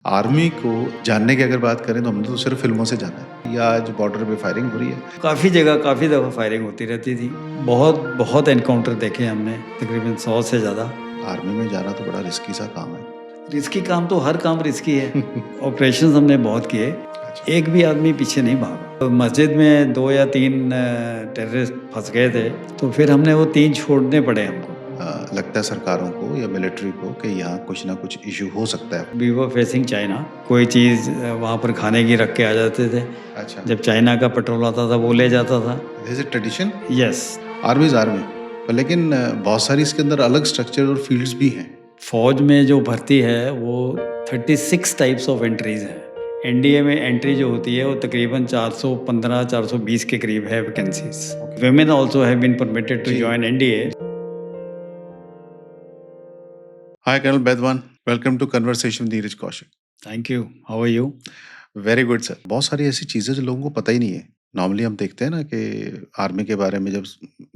Army को जानने की अगर बात करें तो हमने तो सिर्फ फिल्मों से जाना है। या आज बॉर्डर पे फायरिंग हो रही है। काफ़ी जगह काफ़ी दफ़ा फायरिंग होती रहती थी। बहुत बहुत एनकाउंटर देखे हमने, तकरीबन 100 से ज़्यादा। आर्मी में जाना तो बड़ा रिस्की सा काम है। रिस्की काम तो हर काम रिस्की है। ऑपरेशंस हमने बहुत किए, अच्छा। एक भी आदमी पीछे नहीं भागा। तो मस्जिद में 2 या 3 टेररिस्ट फंस गए थे, तो फिर हमने वो 3 छोड़ने पड़े हमको। लगता है सरकारों को या मिलिट्री को कि यहाँ कुछ ना कुछ इशू हो सकता है। We were facing China. कोई चीज़ वहाँ पर खाने की रख के आ जाते थे। अच्छा। जब चाइना का पेट्रोल आता था वो ले जाता था। This is tradition. Yes. Army is army, पर लेकिन बहुत सारी इसके अंदर अलग स्ट्रक्चर और फील्ड्स भी हैं। फौज में जो भर्ती है वो 36 टाइप्स ऑफ एंट्रीज हैं। एनडीए में एंट्री जो होती है वो तकरीबन 415 420 के करीब है vacancies. Women also have been permitted to जी। Join NDA. Hi Colonel Baidwan, welcome to conversation with Neeraj Kaushik. Thank you. How are you? Very good sir. बहुत सारी ऐसी चीज़ें जो लोगों को पता ही नहीं है। नॉर्मली हम देखते हैं ना कि आर्मी के बारे में जब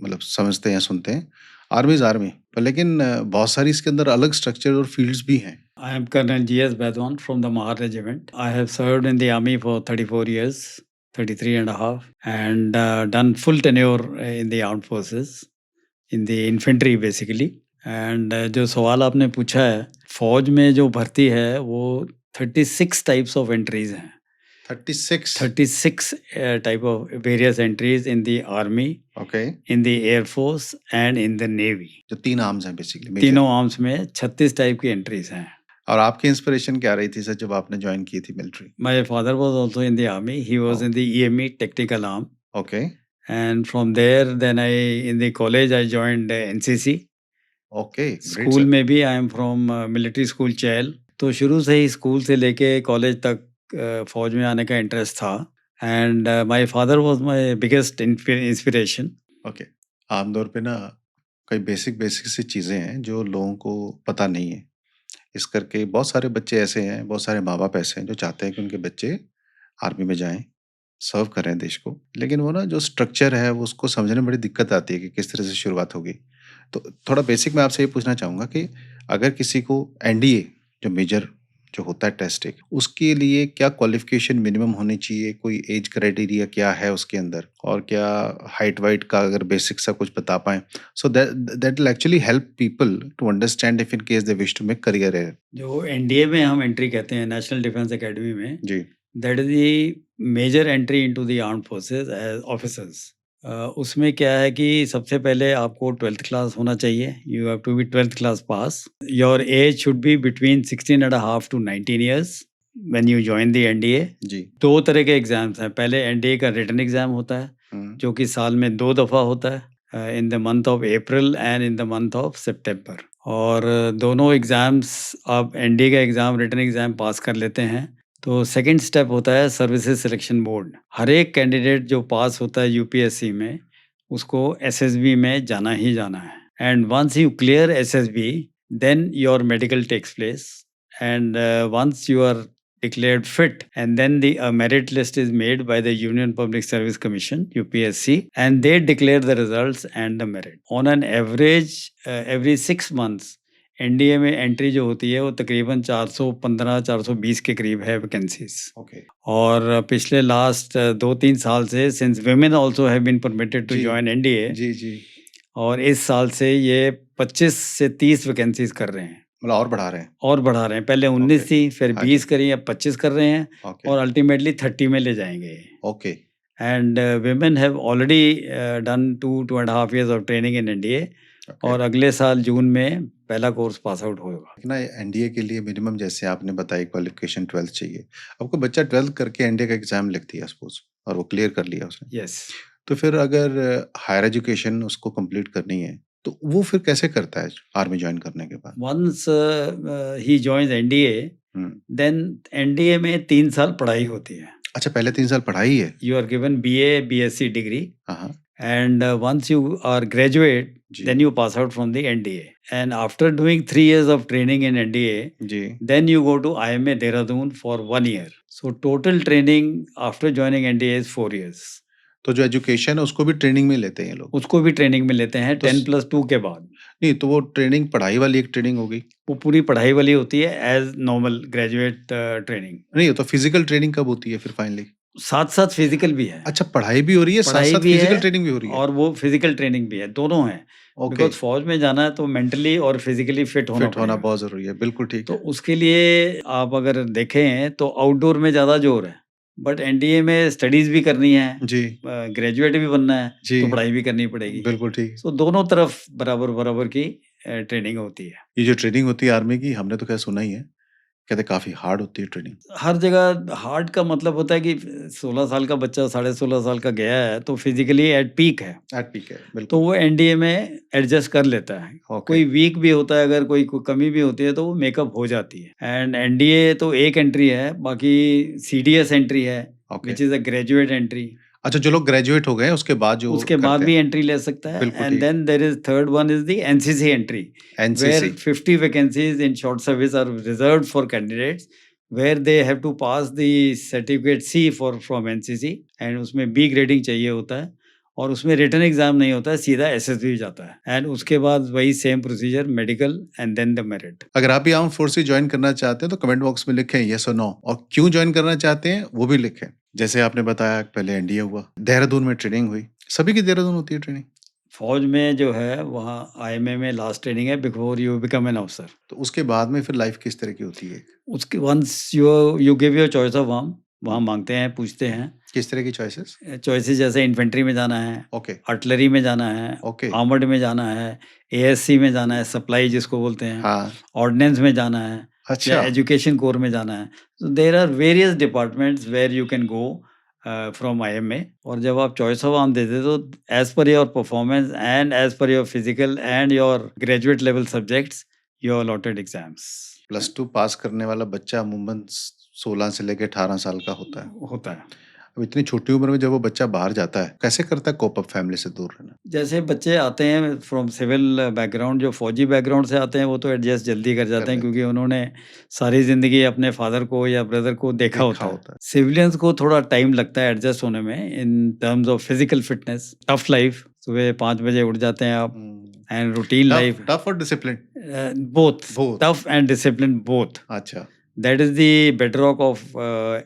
मतलब समझते हैं, सुनते हैं, आर्मी इज़ आर्मी। पर लेकिन बहुत सारी इसके अंदर अलग स्ट्रक्चर और फील्ड्स भी हैं। I am Colonel G.S. Badwan from the Mahar Regiment. I have served in the army for 34 years, 33 and a half, and done full tenure in the armed forces, in the infantry basically. And जो सवाल आपने पूछा है, फौज में जो भर्ती है वो 36 टाइप्स ऑफ एंट्रीज हैं। 36। 36 type of various entries in the army, okay. In the air force and in the navy. जो 3 आर्म्स हैं बेसिकली मेजर। तीनों आर्म्स में 36 टाइप की एंट्रीज हैं। और आपकी इंस्पिरेशन क्या रही थी सर जब आपने जॉइन की थी military? My father was also in the army. He was Oh. In the EME technical arm, okay. and from there then I in the college I joined NCC. Okay, great school sir. में भी I am from military school Chail. तो शुरू से ही school से लेके college तक फौज में आने का इंटरेस्ट था। And my father was my biggest inspiration. Okay. आमतौर पे ना कई बेसिक बेसिक सी चीज़ें हैं जो लोगों को पता नहीं है। इस करके बहुत सारे बच्चे ऐसे हैं, बहुत सारे माँ-बाप ऐसे हैं जो चाहते हैं कि उनके बच्चे आर्मी में जाएँ, सर्व करें देश को। लेकिन वो ना जो स्ट्रक्चर है वो उसको समझने में बड़ी दिक्कत आती है कि किस तरह से शुरुआत होगी। तो थोड़ा बेसिक मैं आपसे ये पूछना चाहूँगा कि अगर किसी को एनडीए जो मेजर जो होता है टेस्ट एक, उसके लिए क्या क्वालिफ़िकेशन मिनिमम होनी चाहिए? कोई ऐज क्राइटेरिया क्या है उसके अंदर? और क्या हाइट-वाइट का अगर बेसिक सा कुछ बता पाएँ? So that will actually help people to understand if in case they wish to make career है। जो एनडीए में हम एंट्री कहते हैं, नेशनल डिफेंस एकेडमी में, जी। That is the major entry into the armed forces as officers. उसमें क्या है कि सबसे पहले आपको 12th क्लास होना चाहिए। You have to be 12th class pass. Your age should be between 16 and half to 19 years when you join the NDA. जी। 2 तरह के एग्जाम्स हैं। पहले एनडीए का रिटन एग्जाम होता है, हुँ। जो कि साल में 2 दफ़ा होता है, in the month of April and in the month of September. और दोनों एग्ज़ाम्स आप एनडीए का एग्ज़ाम, रिटन एग्ज़ाम पास कर लेते हैं, तो सेकंड स्टेप होता है सर्विसेज सिलेक्शन बोर्ड। हर एक कैंडिडेट जो पास होता है यूपीएससी में, उसको एसएसबी में जाना ही जाना है। And once you clear SSB, then your medical takes place. And once you are declared fit, and then the merit list is made by the Union Public Service Commission UPSC, and they declare the results and the merit on an average। every 6 months NDA में entry जो होती है वो तकरीबन 415 420 के करीब है vacancies. Okay. और पिछले लास्ट 2-3 साल से, since women also have been permitted to जी। join एनडीए, जी, जी। और इस साल से ये 25 से 30 वैकेंसीज कर रहे हैं। मतलब और बढ़ा रहे हैं। और बढ़ा रहे हैं। पहले 19 ओके। थी, फिर हाँ 20 जी। करी, अब 25 कर रहे हैं, ओके। और अल्टीमेटली 30 में ले जाएंगे। Okay. And women have already done 2.5 years of training in NDA, okay. और अगले साल जून में पहला कोर्स पास आउट होगा। ना एनडीए के लिए मिनिमम जैसे आपने बताया क्वालिफिकेशन 12th चाहिए। अब कोई बच्चा 12th करके एनडीए का एग्जाम लिख दिया सपोज और वो क्लियर कर लिया उसने। यस। तो फिर अगर हायर एजुकेशन उसको कंप्लीट करनी है तो वो फिर कैसे करता है आर्मी ज्वाइन करने के बाद? Once he joins NDA, hmm. Then NDA में 3 साल पढ़ाई होती है। अच्छा, पहले 3 साल पढ़ाई है? You are given BA, BSc degree, हाँ, हाँ। and once you are graduate, ji. then you pass out from the NDA, and after doing 3 years of training in NDA, ji. then you go to IMA Dehradun for 1 year. So total training after joining NDA is 4 years. तो जो education है उसको भी training में लेते हैं ये लोग? उसको भी ट्रेनिंग में लेते हैं तो 10+2 के बाद। नहीं, तो वो ट्रेनिंग पढ़ाई वाली एक ट्रेनिंग होगी? वो पूरी पढ़ाई वाली होती है एज़ नॉर्मल ग्रेजुएट ट्रेनिंग। नहीं, तो फिज़िकल ट्रेनिंग कब होती है फिर फाइनली? साथ-साथ फिज़िकल भी है। अच्छा, पढ़ाई भी हो रही है, पढ़ाई साथ-साथ भी है फिज़िकल ट्रेनिंग भी हो रही है? और वो फिज़िकल ट्रेनिंग भी है, दोनों है। ओके, बिकॉज़ फ़ौज में जाना है तो मेंटली और फिज़िकली फिट होना फिट होना पड़ेगा। बहुत ज़रूरी है, बिल्कुल ठीक तो है। उसके लिए आप अगर देखें तो आउटडोर में ज़्यादा ज़ोर है। बट एनडीए में स्टडीज़ भी करनी है, जी, ग्रेजुएट भी बनना है, जी, तो पढ़ाई भी करनी पड़ेगी। बिल्कुल ठीक। सो दोनों तरफ बराबर-बराबर की ट्रेनिंग होती है। ये जो ट्रेनिंग होती है आर्मी की, हमने तो खैर सुना ही है, कहते हैं काफ़ी हार्ड होती है ट्रेनिंग। हर जगह हार्ड का मतलब होता है कि 16 साल का बच्चा 16.5 साल का गया है तो फिज़िकली एट पीक है। एट पीक है, तो बिल्कुल। वो एनडीए में एडजस्ट कर लेता है। ओके, कोई वीक भी होता है अगर कोई कमी भी होती है तो वो मेकअप हो जाती है। एंड एनडीए तो एक एंट्री है, बाकी सीडीएस एंट्री है okay. Which is a graduate entry. अच्छा, जो लोग ग्रेजुएट हो गए हैं, उसके बाद जो उसके बाद करते भी हैं, एंट्री ले सकता है बिल्कुल एंड ठीक। Then there is third one is the NCC entry where NCC, 50 vacancies in short service are reserved for candidates where they have to pass the certificate C for from NCC and उसमें B grading चाहिए होता है और उसमें written exam नहीं होता है, सीधा एसएसबी जाता है एंड उसके बाद वही same procedure medical and then the merit. अगर आप भी आर्म्ड फोर्सेस जॉइन करना चाहते हैं, तो कमेंट बॉक्स में लिखें येस और नो, और क्यों जॉइन करना चाहते हैं, वो भी लिखें। जैसे आपने बताया पहले एनडीए हुआ, देहरादून में ट्रेनिंग हुई, सभी की देहरादून होती है ट्रेनिंग? फौज में जो है वहाँ आईएमए में लास्ट ट्रेनिंग है before you become an officer. तो उसके बाद में फिर लाइफ किस तरह की होती है? उसके once you you give your choice of arm, वहाँ मांगते हैं, पूछते हैं किस तरह की चॉइसेस? चॉइसेस जैसे इन्फेंट्री में जाना है, ओके, आर्टिलरी में जाना है, ओके, आर्मर्ड में जाना है, एएससी में जाना है, सप्लाई जिसको बोलते हैं, हाँ, ऑर्डिनेंस में जाना है या अच्छा, एजुकेशन कोर में जाना है। तो there are various departments where you can go from IMA और जब आप चॉइस ऑफ आर्म देते हो तो as per your performance and as per your physical and your graduate level subjects you are allotted exams. +2 pass करने वाला बच्चा अमूमन 16 से लेके 18 साल का होता है। होता है। अब इतनी छोटी उम्र में जब वो बच्चा बाहर जाता है, कैसे करता है कोप अप फैमिली से दूर रहना? जैसे बच्चे आते हैं फ्रॉम सिविल बैकग्राउंड, जो फौजी बैकग्राउंड से आते हैं वो तो एडजस्ट जल्दी कर कर जाते हैं लेते क्योंकि हैं, उन्होंने सारी ज़िंदगी अपने फादर को या ब्रदर को देखा देखा होता है। होता है। सिविलियंस को थोड़ा टाइम लगता है एडजस्ट होने में in terms of physical fitness, tough life, सुबह 5 बजे उठ जाते हैं आप हुँ, and routine tough life, tough और discipline both both? Tough and discipline both. अच्छा, That is the bedrock of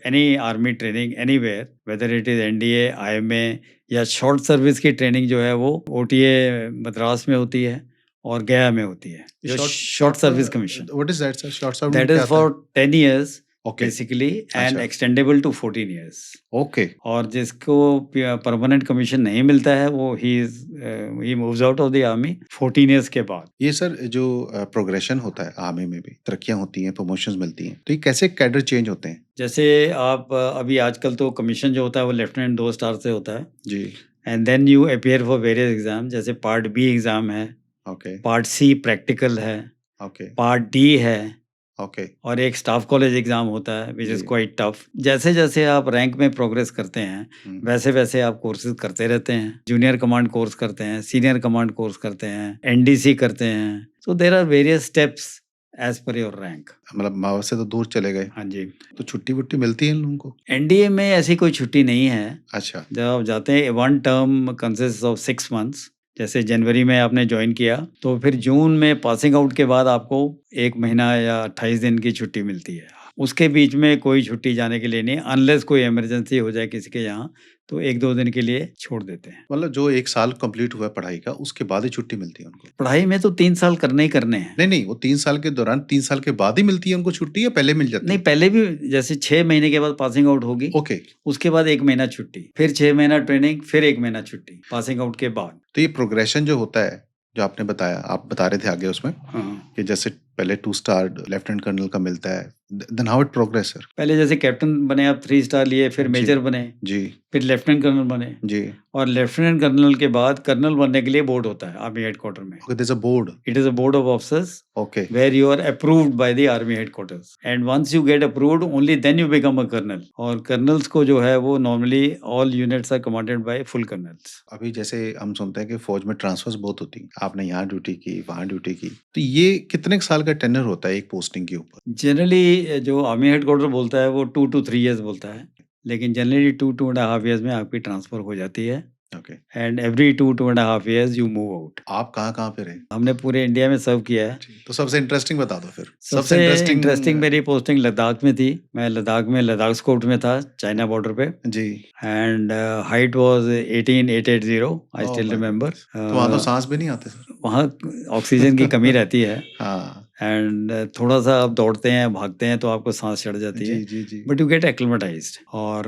any army training anywhere, whether it is NDA, IMA या शॉर्ट सर्विस की ट्रेनिंग जो है वो ओटीए मद्रास में होती है और गया में होती है, ये जो short short short service commission. What is that sir? Short serve में दैट क्या इज आता है? For 10 years okay, basically and अच्छा, एक्सटेंडेबल टू 14 years। ओके। और जिसको परमानेंट कमीशन नहीं मिलता है वो ही moves out of the army 14 years के बाद। ये सर जो प्रोग्रेशन होता है आर्मी में भी, तरक्कियाँ होती हैं, प्रमोशंस मिलती हैं, तो ये कैसे कैडर चेंज होते हैं? जैसे आप अभी आजकल तो कमीशन जो होता है वो लेफ्टिनेंट 2 स्टार से होता है जी, and then you appear for various exam, जैसे पार्ट बी एग्जाम है, ओके, पार्ट सी प्रैक्टिकल है, ओके, पार्ट डी है ओके, और एक स्टाफ कॉलेज एग्जाम होता है विच इज़ जी, क्वाइट टफ। जैसे जैसे आप रैंक में प्रोग्रेस करते हैं हुँ। वैसे वैसे आप कोर्सेज करते रहते हैं, जूनियर कमांड कोर्स करते हैं, सीनियर कमांड कोर्स करते हैं, एनडीसी करते हैं। So there are various steps as per your rank. मतलब माँ से तो दूर चले गए, हाँ जी। तो छुट्टी-वुट्टी मिलती है इन लोगों को? एनडीए में ऐसी कोई छुट्टी नहीं है। अच्छा, जब आप जाते हैं one term consist of 6 months। जैसे जनवरी में आपने ज्वाइन किया तो फिर जून में पासिंग आउट के बाद आपको 1 महीना या 28 दिन की छुट्टी मिलती है। उसके बीच में कोई छुट्टी जाने के लिए नहीं, अनलेस कोई इमरजेंसी हो जाए किसी के यहाँ तो 1-2 दिन के लिए छोड़ देते हैं। मतलब जो 1 साल कंप्लीट हुआ है पढ़ाई का, उसके बाद ही छुट्टी मिलती है उनको? पढ़ाई में तो 3 साल करने ही करने हैं। नहीं, नहीं, वो 3 साल के दौरान 3 साल के बाद ही मिलती है उनको छुट्टी, या पहले मिल जाती नहीं, है? पहले भी जैसे 6 महीने के बाद पासिंग आउट होगी, ओके, उसके बाद 1 महीना छुट्टी, फिर 6 महीना ट्रेनिंग, फिर 1 महीना छुट्टी पासिंग आउट के बाद। तो ये प्रोग्रेशन जो होता है, जो आपने बताया, आप बता रहे थे आगे उसमें, हाँ। कि जैसे पहले 2 स्टार लेफ्टिनेंट कर्नल का मिलता है, then how it progress sir? पहले जैसे कैप्टन बने आप 3 स्टार लिए, फिर जी, मेजर बने, जी, फिर लेफ्टिनेंट कर्नल बने जी। और लेफ्टिनेंट कर्नल के बाद कर्नल बनने के लिए बोर्ड होता है आर्मी हेडक्वार्टर में। Okay, there is a board, it is a board of officers okay, where you are approved by the army headquarters and once you get approved only then you become a colonel। और colonels को जो है वो normally all units are commanded by full colonels. अभी जैसे हम सुनते हैं कि फौज में ट्रांसफर्स बहुत होती हैं, आपने यहाँ ड्यूटी की, वहाँ ड्यूटी की, तो ये कितने साल का टेन्योर होता है एक पोस्टिंग के ऊपर? जनरली जो आर्मी हेडक्वार्टर बोलता है वो 2 to 3 years बोलता है, लेकिन जनरली 2-2.5 ईयर्स में आपकी ट्रांसफ़र हो जाती है okay. And every 2-2.5 years you move out. आप कहाँ-कहाँ पे रहे? हमने पूरे इंडिया में सर्व किया है। जी, तो सबसे इंटरेस्टिंग बता दो फिर। सबसे इंटरेस्टिंग मेरी पोस्टिंग लद्दाख में थी। मैं लद्दाख में लद्दाख स्कोट में था, चाइना बॉर्डर पे जी। And height was 18880 I oh still my remember. Goodness! तो वहाँ तो साँस भी नहीं आते सर? वहाँ ऑक्सीजन की कमी रहती है हाँ। एंड थोड़ा-सा आप दौड़ते हैं, भागते हैं तो आपको साँस चढ़ जाती है। जी, जी, जी। बट यू गेट एक्लिमेटाइज्ड और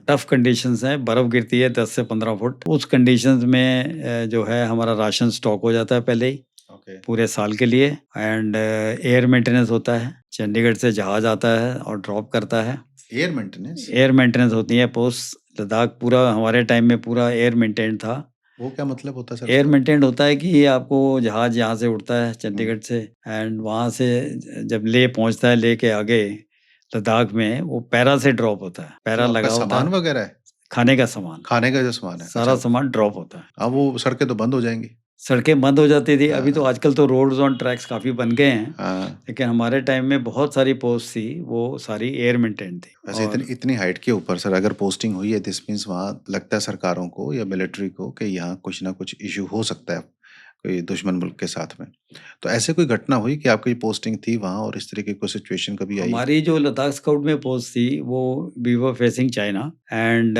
टफ कंडीशंस हैं, बर्फ़ गिरती है 10 से 15 फुट। उस कंडीशंस में जो है हमारा राशन स्टॉक हो जाता है पहले ही ओके। पूरे साल के लिए एंड एयर मेंटेनेंस होता है। चंडीगढ़ से जहाज़ आता है और ड्रॉप करता है। Air maintenance? एयर मेंटेनेंस होती है पोस्ट लद्दाख पूरा हमारे टाइम में पूरा एयर मेंटेन्ड था। वो क्या मतलब होता है सर एयर उसका? मेंटेन्ड होता है कि आपको जहाज़ यहाँ से उड़ता है हुँ। चंडीगढ़ से एंड वहाँ से जब लेह पहुँचता है, लेह के आगे लद्दाख में वो पैरा से ड्रॉप होता है। जो पैरा आपका लगा होता सामान है, वगैरह है? खाने का सामान, खाने का जो सामान है? सारा अच्छा। सामान ड्रॉप होता है। हाँ, वो सड़कें तो बंद हो जाएँगी। सड़कें बंद हो जाती थी, अभी तो हाँ, आजकल तो रोड्स ऑन ट्रैक्स काफ़ी बन गए हैं, हाँ। लेकिन हमारे टाइम में बहुत सारी पोस्ट थी, वो सारी एयर मेंटेन्ड थी। वैसे इतनी और इतनी हाइट के ऊपर सर अगर पोस्टिंग हुई है दिस मीन्स वहाँ लगता है सरकारों को या मिलिट्री को कि यहाँ कुछ ना कुछ इश्यू हो सकता है, कोई दुश्मन मुल्क के साथ में। तो ऐसे कोई घटना हुई कि आपकी पोस्टिंग थी वहाँ और इस तरह की कोई सिचुएशन कभी आई? हमारी जो लद्दाख स्काउट में पोस्ट थी, वो we were facing China and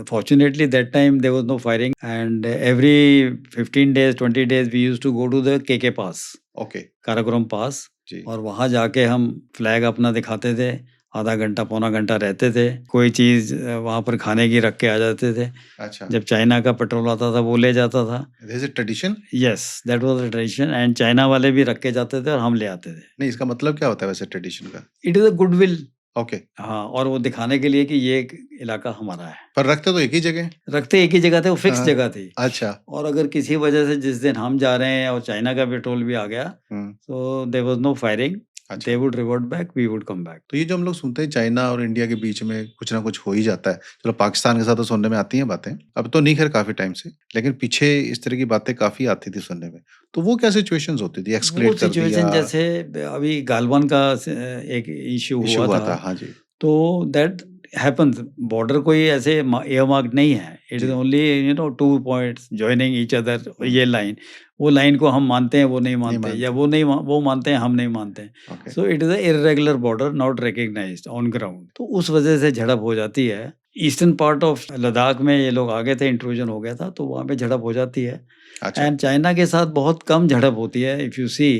fortunately that time there was no firing and every 15 days, 20 days we used to go to the KK pass, okay. Karakoram pass जी। और वहाँ जाके हम फ्लैग अपना दिखाते थे। आधा घंटा, पौना घंटा रहते थे। कोई चीज़ वहाँ पर खाने की रख के आ जाते थे। अच्छा। जब चाइना का पेट्रोल आता था, वो ले जाता था। This is a tradition? Yes, that was a tradition and China वाले भी रख के जाते थे और हम ले आते थे। नहीं, इसका मतलब क्या होता है वैसे ट्रेडिशन का? It is a goodwill. Okay. हाँ, और वो दिखाने के लिए कि ये एक इलाका हमारा है। पर रखते तो एक ही जगह हैं? रखते एक ही जगह थे, वो फिक्स हाँ। जगह थी अच्छा। और अगर किसी वजह से जिस दिन हम जा रहे हैं और चाइना का पेट्रोल भी आ गया, हुँ। So there was no firing, अच्छा। They would revert back, we would come back. तो ये जो हम लोग सुनते हैं चाइना और इंडिया के बीच में कुछ ना कुछ हो ही जाता है। चलो पाकिस्तान के साथ तो सुनने में आती हैं बातें। अब तो नहीं खैर काफ़ी टाइम से। लेकिन पीछे इस तरह की बातें काफ़ी आती थी सुनने में। तो वो क्या सिचुएशंस होती थी? वो एस्केलेट कर सिचुएशन दिया, जैसे अभी गालवन का एक इश्यू इश्यू हुआ हुआ था, था। हाँ जी। तो दैट हैपेंस। बॉर्डर कोई ऐसे एयर मार्क नहीं है, इट इज़ जी। Only 2 points joining each other. हुँ। ये लाइन, वो लाइन को हम मानते हैं, वो नहीं नहीं मानते, या मानते। वो मानते हैं, हम नहीं मानते। Okay. So it is a irregular border not recognised on ground, तो उस वजह से झड़प हो जाती है। ईस्टर्न पार्ट ऑफ लद्दाख में ये लोग आ गए थे, इंट्रूजन हो गया था, तो वहाँ पे झड़प हो जाती है अच्छा। एंड चाइना के साथ बहुत कम झड़प होती है। इफ़ यू सी,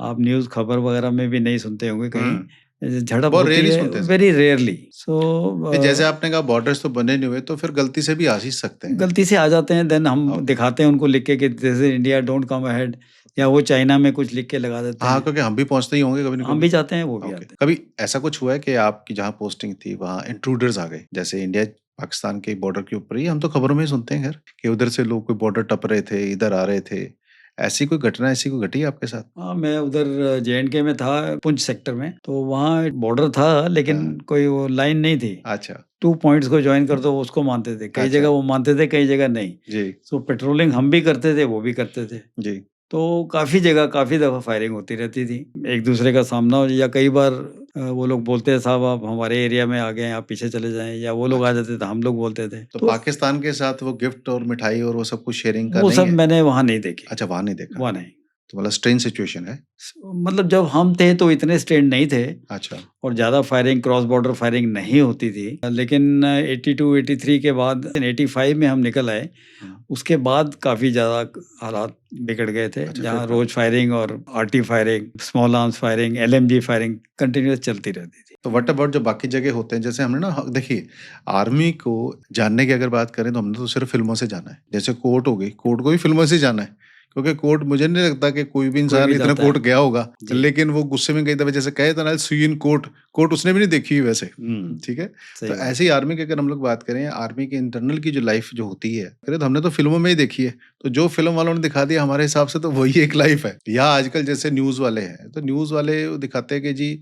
आप न्यूज़ खबर वगैरह में भी नहीं सुनते होंगे कहीं, हुँ। झड़प बहुत होती रेयर ही है सुनते हैं सर। Very rarely. सो नहीं, जैसे आपने कहा बॉर्डर्स तो बने नहीं हुए तो फिर गलती से भी आ ही सकते हैं। गलती से आ जाते हैं, देन हम ओके। दिखाते हैं उनको लिख के कि this is India, don't come ahead, या वो चाइना में कुछ लिख के लगा देते हाँ, हैं। क्योंकि हम भी पहुँचते ही होंगे कभी न हम कभी। भी जाते हैं, वो भी ओके। आते हैं। कभी ऐसा कुछ हुआ है कि आपकी जहाँ पोस्टिंग थी वहाँ इंट्रूडर्स आ गए? जैसे इंडिया पाकिस्तान के बॉर्डर के ऊपर ही हम तो खबरों में ही सुनते हैं खैर कि उधर से लोग कोई बॉर्डर टप रहे थे, इधर आ रहे थे। ऐसी कोई घटना ऐसी कोई घटी है आपके साथ? हाँ, मैं उधर जे&के में था, पुंछ सेक्टर में, तो वहाँ बॉर्डर था लेकिन हाँ। कोई वो लाइन नहीं थी। अच्छा। 2 पॉइंट्स को जॉइन कर दो, उसको मानते थे। कई अच्छा। जगह वो मानते थे, कई जगह नहीं। जी। सो पेट्रोलिंग हम भी करते थे, वो भी करते थे। जी। तो काफ़ी जगह, काफ़ी दफ़ा फायरिंग होती रहती थी। एक-दूसरे का सामना हो, या कई बार वो लोग बोलते हैं, साहब आप हमारे एरिया में आ गए हैं, आप पीछे चले जाएँ, या वो लोग आ अच्छा। जाते थे, हम लोग बोलते थे। तो तो पाकिस्तान के साथ वो गिफ्ट और मिठाई और वो सब कुछ शेयरिंग का वो नहीं सब है? मैंने वहाँ नहीं देखी, अच्छा, वहाँ नहीं देखा। वहाँ नहीं। तो मतलब स्ट्रेंज सिचुएशन है। मतलब जब हम थे तो इतने स्ट्रेंड नहीं थे अच्छा। और ज़्यादा फायरिंग, क्रॉस बॉर्डर फायरिंग नहीं होती थी। लेकिन 82-83 के बाद 85 में हम निकल आए, हुँ। उसके बाद काफ़ी ज़्यादा हालात बिगड़ गए थे, अच्छा फिर जहाँ कब? रोज़ फायरिंग और arty firing, small arms firing, LMG firing continuous चलती रहती थी। तो व्हाट अबाउट जो बाकी जगह होते हैं जैसे हमने ना देखिए आर्मी को जानने की अगर बात करें तो हमने तो सिर्फ फिल्मों से जाना है। जैसे कोर्ट हो गई, कोर्ट को भी फिल्मों से ही जाना है। क्योंकि कोर्ट मुझे नहीं लगता कि कोई भी कोई इंसान भी इतना जाता कोर्ट है। गया होगा। जी। लेकिन वो गुस्से में कई दफ़े जैसे कहे तो ना सी यू इन कोर्ट, कोर्ट उसने भी नहीं देखी हुई वैसे। हुँ, ठीक है? तो सही बात ऐसे है। ही आर्मी की अगर हम लोग बात करें, आर्मी के इंटरनल की जो लाइफ़ जो होती है, अरे तो हमने तो फ़िल्मों में ही देखी है। तो जो फ़िल्म वालों ने दिखा दिया हमारे हिसाब से तो वही एक लाइफ़ है। या आजकल जैसे न्यूज़ वाले हैं, तो न्यूज़ वाले वो दिखाते हैं कि जी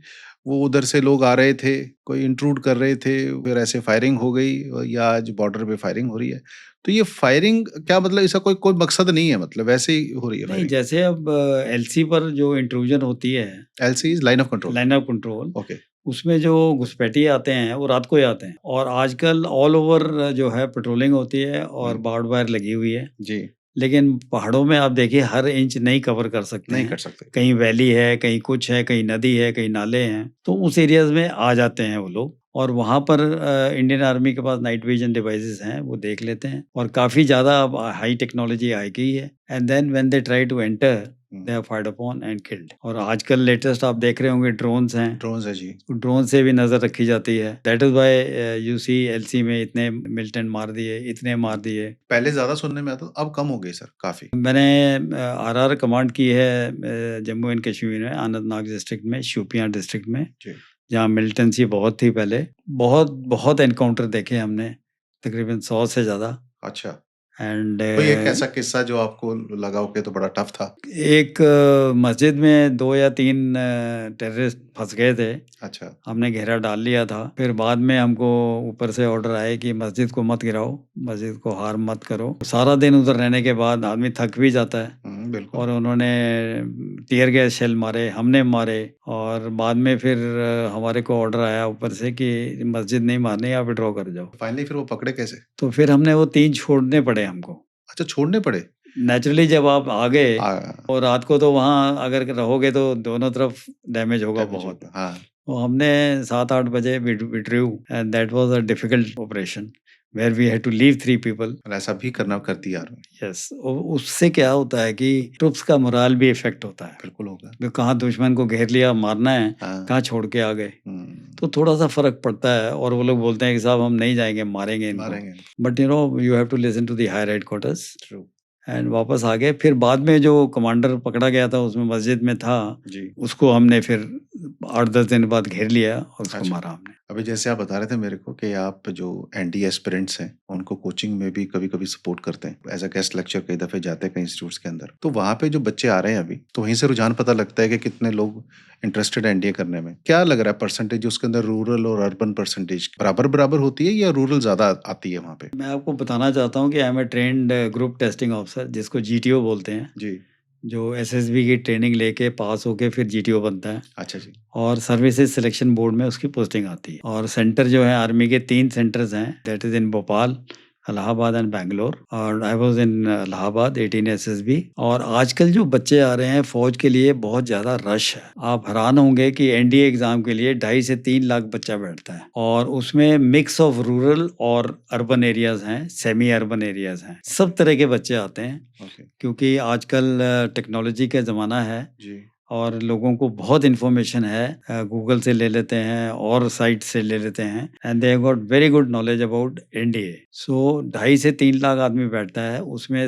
वो उधर से लोग आ रहे थे, कोई इंट्रूड कर रहे थे, फिर ऐसे फायरिंग हो गई या आज बॉर्डर पे फायरिंग हो रही है। तो ये फायरिंग क्या मतलब इसका कोई कोई मकसद नहीं है मतलब वैसे ही हो रही है नहीं, फायरिंग? जैसे अब एलसी पर जो इंट्रूजन होती है, LC is line of control. Line of control, okay. उसमें जो घुसपैठिए आते हैं वो रात को ही आते हैं और आजकल ऑल ओवर जो है पेट्रोलिंग होती है और हुँ। बार्ड वायर लगी हुई है। जी, लेकिन पहाड़ों में आप देखिए हर इंच नहीं कवर कर सकते नहीं हैं। कर सकते। कहीं वैली है, कहीं कुछ है, कहीं नदी है, कहीं नाले हैं। तो उस एरियाज़ में आ जाते हैं वो लोग और वहाँ पर इंडियन आर्मी के पास नाइट विज़न डिवाइसेज़ हैं, वो देख लेते हैं और काफ़ी ज़्यादा अब हाई टेक्नोलॉजी आ गई है and then when they try to enter, hmm, they are fired upon and killed. और आजकल लेटेस्ट आप देख रहे होंगे ड्रोन्स हैं। ड्रोन्स है जी। ड्रोन से भी नज़र रखी जाती है। That is why you see LC में इतने मिलिटेंट मार दिए, इतने मार दिए। पहले ज़्यादा सुनने में आता था, अब कम हो गई सर काफ़ी। मैंने आरआर कमांड की है जम्मू एंड कश्मीर में, अनंतनाग डिस्ट्रिक्ट में, शोपियां डिस्ट्रिक्ट में, जी, जहाँ मिलिटेंसी बहुत थी पहले। बहुत बहुत एनकाउंटर देखे हमने, तकरीबन 100 से ज़्यादा। अच्छा। एंड कोई एक ऐसा किस्सा जो आपको लगा हो कि तो बड़ा टफ था? एक मस्जिद में 2 या 3 टेररिस्ट फँस गए थे। अच्छा, हमने घेरा डाल लिया था। फिर बाद में हमको ऊपर से ऑर्डर आए कि मस्जिद को मत गिराओ, मस्जिद को हार्म मत करो। सारा दिन उधर रहने के बाद आदमी थक भी जाता है हुँ, बिल्कुल। और उन्होंने टियर गैस शेल मारे, हमने मारे और बाद में फिर हमारे को ऑर्डर आया ऊपर से कि मस्जिद नहीं मारनी, आप विथड्रॉ कर जाओ। फाइनली फिर वो पकड़े कैसे? तो फिर हमने वो 3 छोड़ने पड़े हमको। अच्छा, छोड़ने पड़े? नेचुरली जब आप आ गए हाँ, और रात को तो वहाँ अगर रहोगे तो दोनों तरफ डैमेज होगा डैमेज बहुत। होगा। हाँ, तो हमने 7-8 बजे withdrew and that was a difficult operation where we had to leave 3 people. और ऐसा भी करना करती है आर्मी। यस, उससे क्या होता है कि ट्रुप्स का मोराल भी इफ़ेक्ट होता है। बिल्कुल होगा। कि कहाँ दुश्मन को घेर लिया, मारना है, हाँ, कहाँ छोड़ के आ गए। हुँ, तो थोड़ा-सा फ़र्क पड़ता है और वो लोग बोलते हैं कि साहब हम नहीं जाएँगे, मारेंगे इनको। मारेंगे। But you have to listen to the higher headquarters through. And वापस आ गए। फिर बाद में जो कमांडर पकड़ा गया था उसमें मस्जिद में था, जी, उसको हमने फिर 8-10 दिन बाद घेर लिया और उसको अच्छा। मारा हमने। अभी जैसे आप बता रहे थे मेरे को कि आप जो एनडीए एस्पिरेंट्स हैं, उनको कोचिंग में भी कभी-कभी सपोर्ट करते हैं। एज़ अ गेस्ट लेक्चर कई दफ़े जाते हैं कई इंस्टीट्यूट्स के अंदर। तो वहाँ पे जो बच्चे आ रहे हैं अभी, तो वहीं से रुझान पता लगता है कि कितने लोग इंटरेस्टेड हैं एनडीए करने में। क्या लग रहा है परसेंटेज उसके अंदर रूरल और अर्बन परसेंटेज बराबर-बराबर होती है या रूरल ज़्यादा आती है वहाँ पे? मैं आपको बताना चाहता हूँ कि I am a trained group testing officer, जिसको जीटीओ बोलते हैं। जी। जो एसएसबी की ट्रेनिंग लेके पास होके फिर जीटीओ बनता है अच्छा जी। और सर्विसेज सिलेक्शन बोर्ड में उसकी पोस्टिंग आती है। और सेंटर जो है आर्मी के 3 सेंटर्स हैं, that is in Bhopal, Allahabad and Bangalore. और I was in Allahabad 18 SSB. और आजकल जो बच्चे आ रहे हैं फ़ौज के लिए बहुत ज़्यादा रश है। आप हैरान होंगे कि एनडीए एग्ज़ाम के लिए 2.5 से 3 लाख बच्चा बैठता है और उसमें मिक्स ऑफ रूरल और अर्बन एरियाज़ हैं, सेमी अर्बन एरियाज़ हैं। सब तरह के बच्चे आते हैं ओके। क्योंकि आजकल टेक्नोलॉजी का ज़माना है जी। और लोगों को बहुत इन्फॉर्मेशन है। गूगल से ले लेते हैं और साइट से ले लेते हैं and they have got very good knowledge about NDA. So 2.5 से 3 लाख आदमी बैठता है, उसमें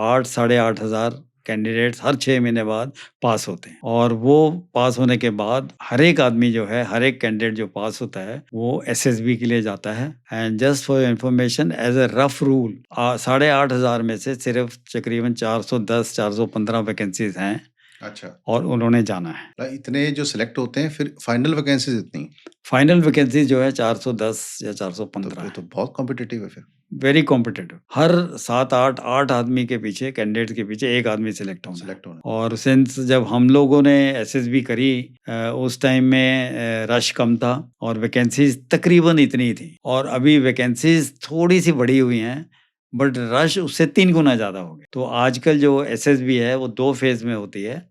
8 साढ़े 8 हज़ार कैंडिडेट्स हर 6 महीने बाद पास होते हैं और वो पास होने के बाद हर एक आदमी जो है, हर एक कैंडिडेट जो पास होता है वो एसएसबी के लिए जाता है। And just for information, as a rough rule, साढ़े 8 हज़ार में से सिर्फ तकरीबन 410 415 वैकेंसीज हैं अच्छा। और उन्होंने जाना है। इतने जो सिलेक्ट होते हैं फिर फाइनल वैकेंसीज़ इतनी? फाइनल वैकेंसी जो है 410 या तो 415 ये है। तो बहुत कॉम्पिटिटिव है फिर। Very competitive. हर 7-8 8 आदमी के पीछे, कैंडिडेट के पीछे 1 आदमी सेलेक्ट होना है। सिलेक्ट होना। और सिंस जब हम लोगों ने एसएसबी करी, उस टाइम में रश कम था और वैकेंसीज़ तकरीबन इतनी ही थी और अभी वैकेंसीज़ थोड़ी-सी बढ़ी हुई हैं, बट रश उससे 3 गुना ज़्यादा हो गया। तो आजकल जो एसएसबी है वो 2 फेज़ में होती है।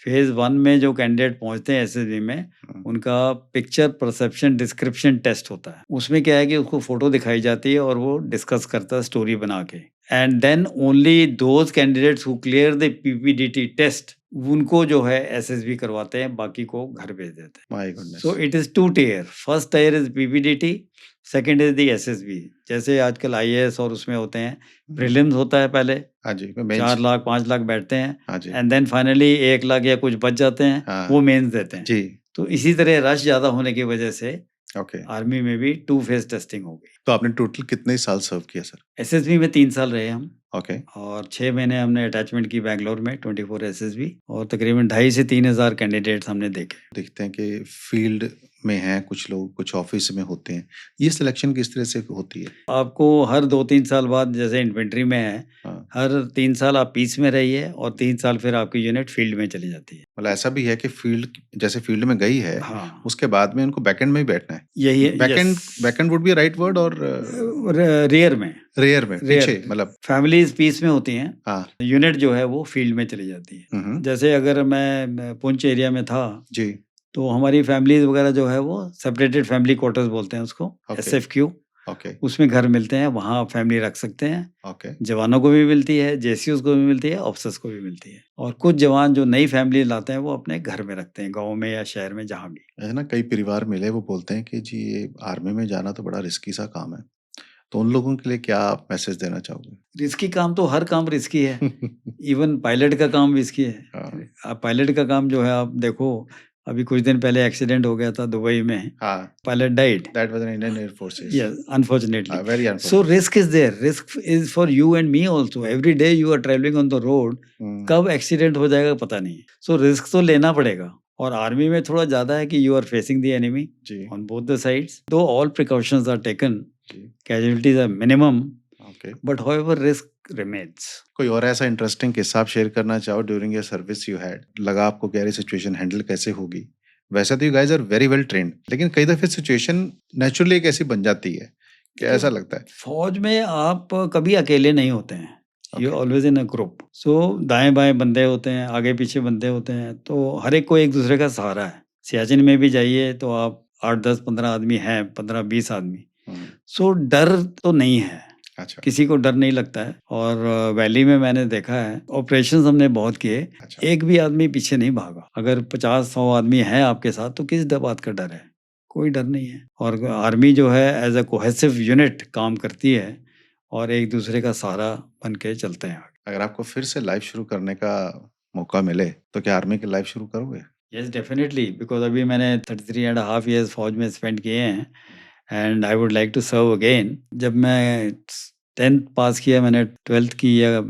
फेज़ 1 में जो कैंडिडेट पहुँचते हैं एसएसबी में, हुँ, उनका पिक्चर परसेप्शन डिस्क्रिप्शन टेस्ट होता है। उसमें क्या है कि उसको फ़ोटो दिखाई जाती है और वो डिस्कस करता है स्टोरी बना के। And then only those candidates who clear the PPDT test, उनको जो है एसएसबी करवाते हैं, बाकी को घर भेज देते हैं। My goodness! So it is 2 tier, first tier is PPDT, second is the SSB. जैसे आजकल आईएएस और उसमें होते हैं, हुँ, प्रीलिम्स होता है पहले, हाँ जी, मेंस 4 लाख 5 लाख बैठते हैं हाँ जी, एंड देन फाइनली 1 लाख या कुछ बच जाते हैं, हाँ, वो मेंस देते हैं। जी, तो इसी तरह रश ज़्यादा होने की वजह से ओके। आर्मी में भी 2 फेज़ टेस्टिंग हो गई। तो आपने टोटल कितने साल सर्व किया सर? एसएसबी में 3 साल रहे हम ओके, और 6 महीने हमने अटैचमेंट की बैंगलोर में 24 एसएसबी और तकरीबन 2.5 से 3 हज़ार कैंडिडेट्स हमने देखे। देखते हैं कि फील्ड में हैं, कुछ लोग कुछ ऑफिस में होते हैं। ये सिलेक्शन किस तरह से होती है? आपको हर 2-3 साल बाद जैसे इन्वेंट्री में है, हाँ, हर 3 साल आप पीस में रहिए और 3 साल फिर आपकी यूनिट फील्ड में चली जाती है। मतलब ऐसा भी है कि जैसे फील्ड में गई है, हाँ, उसके बाद में उनको बैकएंड में ही बैठना है। यही है, backend yes. Backend would be right word और रेयर में, रेयर में रेयर पीछे मतलब फैमिलीज़ पीस में होती हैं, हाँ, यूनिट जो है वो फील्ड में चली जाती है। हुँ, जैसे अगर मैं पुंछ एरिया में था, जी, तो हमारी फैमिलीज़ वगैरह जो है वो सेपरेटेड फैमिली क्वार्टर्स बोलते हैं उसको, ओके, एसएफक्यू। ओके, उसमें घर मिलते हैं, वहाँ आप फैमिली रख सकते हैं। ओके। जवानों को भी मिलती है, जेसीओज़ को भी मिलती है, ऑफिसर्स को भी मिलती है। और कुछ जवान जो नई फैमिली लाते हैं, वो अपने घर में रखते हैं, गाँव में या शहर में जहाँ भी। है ना, कई परिवार मिले वो बोलते हैं कि जी ये आर्मी में जाना तो बड़ा रिस्की सा काम है। तो उन लोगों के लिए क्या आप मैसेज देना चाहोगे? रिस्की काम तो हर काम रिस्की है, इवन पायलट का काम रिस्की है। हाँ, पायलट का काम जो है आप देखो, अभी कुछ दिन पहले एक्सीडेंट हो गया था दुबई में, हाँ, pilot died. That was an Indian air forces. Yes, unfortunately. Very So unfortunate. risk is there. Risk is for you and me also. Every day you are traveling on the road. हुँ, कब accident हो जाएगा पता नहीं। So risk तो लेना पड़ेगा। और army में थोड़ा ज़्यादा है कि you are facing the enemy जी, on both the sides. Though all precautions are taken, जी, casualties are minimum, okay. But however risk remains. कोई और ऐसा इंटरेस्टिंग किस्सा आप शेयर करना चाहो during your service you had? लगा आपको कि यार ये सिचुएशन हैंडल कैसे होगी? वैसे तो you guys are very well trained, लेकिन कई दफ़े सिचुएशन नेचुरली एक ऐसी बन जाती है कि देखिए, ऐसा लगता है। फौज में आप कभी अकेले नहीं होते हैं। You okay, always in a group. So दाएं बाएं बंदे होते हैं, आगे पीछे बंदे होते हैं, तो हर एक को एक दूसरे का सहारा है। सियाचिन में भी जाइए तो आप 8-10-15 आदमी हैं, 15-20 आदमी। हुँ, सो डर तो नहीं है, अच्छा, किसी को डर नहीं लगता है। और वैली में मैंने देखा है, ऑपरेशंस हमने बहुत किए, अच्छा, एक भी आदमी पीछे नहीं भागा। अगर 50-100 आदमी हैं आपके साथ तो किस बात का डर है? कोई डर नहीं है। और आर्मी जो है एज अ कोहेसिव यूनिट काम करती है और एक दूसरे का सहारा बन के चलते हैं आगे। अगर आपको फिर से लाइफ़ शुरू करने का मौका मिले, तो क्या आर्मी की लाइफ़ शुरू करोगे? यस डेफिनेटली, बिकॉज अभी मैंने 33 एंड हाफ ईयर्स फौज में स्पेंड किए हैं and I would like to serve again. जब मैं 10th पास किया, मैंने 12th की, या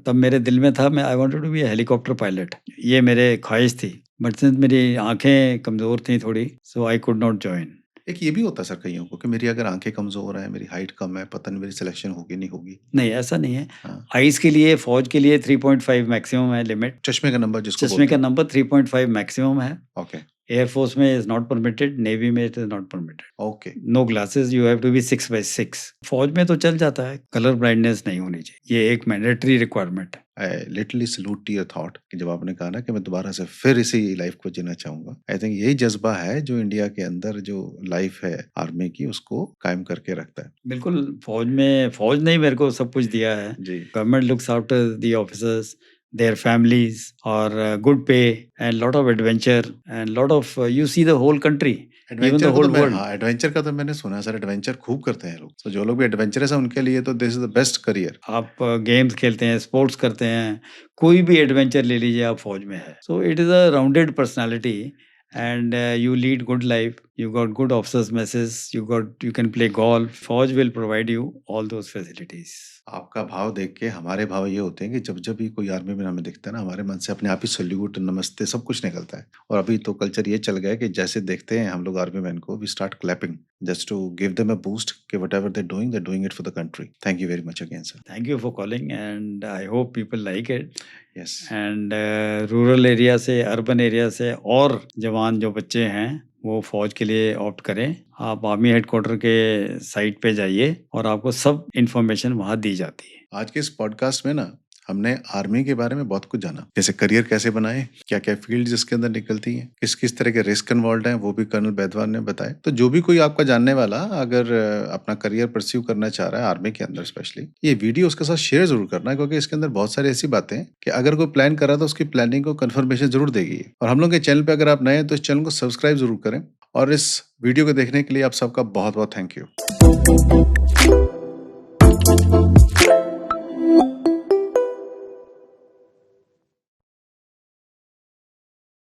तब मेरे दिल में था मैं I wanted to be a helicopter pilot. ये मेरे ख्वाहिश थी, बट सिंस मेरी आंखें कमज़ोर थी थोड़ी, सो आई कुड नॉट जॉइन। एक ये भी होता है सर कइयों को कि मेरी अगर आँखें कमज़ोर हैं, मेरी हाइट कम है, पता नहीं मेरी सिलेक्शन होगी नहीं होगी। नहीं, ऐसा नहीं है। हाँ, आइज़ के लिए, फ़ौज के लिए 3.5 मैक्सिमम है लिमिट। चश्मे का नंबर जिसको चश्मे बोलते का हैं। नंबर 3.5 मैक्सिमम है। ओके, एयर फ़ोर्स में इज़ नॉट परमिटेड, नेवी में it is not permitted. Okay. No glasses, you have to be 6/6। फ़ौज में तो चल जाता है, कलर ब्लाइंडनेस नहीं होनी चाहिए। ये एक मैंडेटरी रिक्वायरमेंट है। I literally salute to your thought कि जब आपने कहा ना कि मैं दोबारा से फिर इसी लाइफ़ को जीना चाहूँगा। आई थिंक यही जज़्बा है जो इंडिया के अंदर जो लाइफ़ है आर्मी की उसको कायम करके रखता है। बिल्कुल, फ़ौज ने ही मेरे को सब कुछ दिया है। जी। Government looks after the officers, their families, और good pay and lot of adventure and lot of you see the whole country, even the adventure का तो होल मैं वर्ल्ड। हाँ, एडवेंचर का तो मैंने सुना है सर एडवेंचर खूब करते हैं लोग। तो जो लोग भी एडवेंचरस हैं उनके लिए तो this is the best career. आप गेम्स खेलते हैं, स्पोर्ट्स करते हैं, कोई भी एडवेंचर ले लीजिए, आप फ़ौज में है। So it is a rounded personality and you lead good life, you got good officers messes, you can play golf. फ़ौज will provide you all those facilities. आपका भाव देख के हमारे भाव ये होते हैं कि जब भी कोई आर्मी में हमें दिखता है ना हमारे मन से अपने आप ही सैल्यूट नमस्ते सब कुछ निकलता है। और अभी तो कल्चर ये चल गया है कि जैसे देखते हैं हम लोग आर्मी मैन को we start clapping just to give them a boost कि whatever they doing it for the country. Thank you very much again sir. Thank you for calling and I hope people like it. Yes. And rural area से, urban area से और जवान जो बच्चे हैं वो फ़ौज के लिए ऑप्ट करें। आप आर्मी हेडक्वार्टर के साइट पे जाइए और आपको सब इन्फॉर्मेशन वहाँ दी जाती है। आज के इस पॉडकास्ट में ना हमने आर्मी के बारे में बहुत कुछ जाना, जैसे करियर कैसे बनाए, क्या क्या फील्ड इसके अंदर निकलती हैं, किस किस तरह के रिस्क इन्वॉल्व हैं, वो भी कर्नल बैदवान ने बताए। तो जो भी कोई आपका जानने वाला अगर अपना करियर परस्यू करना चाह रहा है आर्मी के अंदर स्पेशली, ये वीडियो उसके साथ शेयर जरूर करना है क्योंकि इसके अंदर बहुत सारी ऐसी बातें हैं कि अगर कोई प्लान कर रहा तो उसकी प्लानिंग को कन्फर्मेशन जरूर देगी। और हम लोग के चैनल पर अगर आप नए हैं तो इस चैनल को सब्सक्राइब जरूर करें। और इस वीडियो को देखने के लिए आप सबका बहुत बहुत थैंक यू।